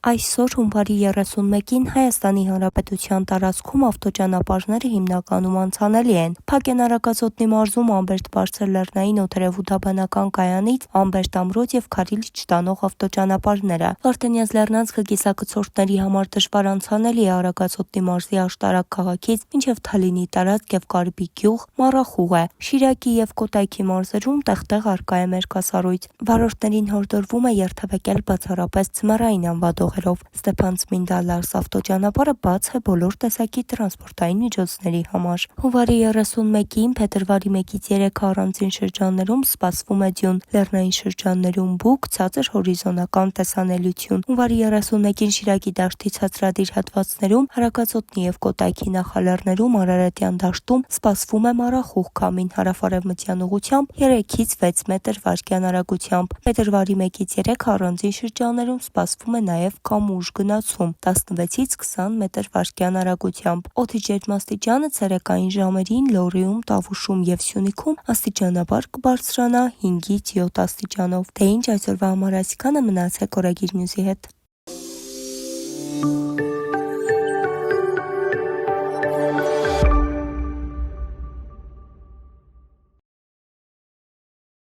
Այսօր հունվարի 31-ին Հայաստանի Հանրապետության տարածքում ավտոճանապարհները հիմնականում անցանելի են։ Փակ են Արագածոտնի մարզում Ամբերդ բարձր լեռնային օդերևութաբանական կայանից Ամբերդ ամրոց եւ Քարիլիչ տանող ավտոճանապարհները։ Վարդենյաց լեռնանցքը կիսակցորդների համար դժվար անցանելի է Արագածոտնի մարզի Աշտարակ քաղաքից մինչեւ Թալինի տարածք եւ Կարիբի գյուղ մառախուղ է։ Շիրակի եւ Կոտայքի մարզերում տեղ-տեղ առկա է մերկասառույց։ Վարորդներին հորդորվում է երթևեկել բացառապես ձմեռային անվադողերով։ Ստեփան-Ծմինդա-Լարս ավտոճանապարհը բաց է բոլոր տեսակի տրանսպորտային միջոցների համար։ Հունվարի 31-ին փետրվարի 1-ից 3 առանձին շրջաններում սպասվում է ձյուն, լեռնային շրջաններում բուք, ցածր հորիզոնական տեսանելիություն։ Հունվարի 31-ին Շիրակի դաշտի ցածրադիր հատվածներում, Արագածոտնի եւ Կոտայքի նախալեռներում Արարատյան դաշտում սպասվում է մառախուղ քամին հարավ-արևմտյան ուղղությամբ 3-ից 6 մետր վարկյան արագությամբ։ Փետրվարի 1-ից 3 առանձին շրջաններում սպասվում է նաև կամուրջ գնացում 16-ից 20 մետր վարկյան արագությամբ։ Օդի ջերմաստիճանը ցերեկային ժամերին Լոռիում, Տավուշում եւ Սյունիքում աստիճանաբար կբարձրանա 5-ից 7 աստիճանով։ Դե ինչ այսօրվա համար այսքանը, մնացեք Օրագիր Նյուզի հետ։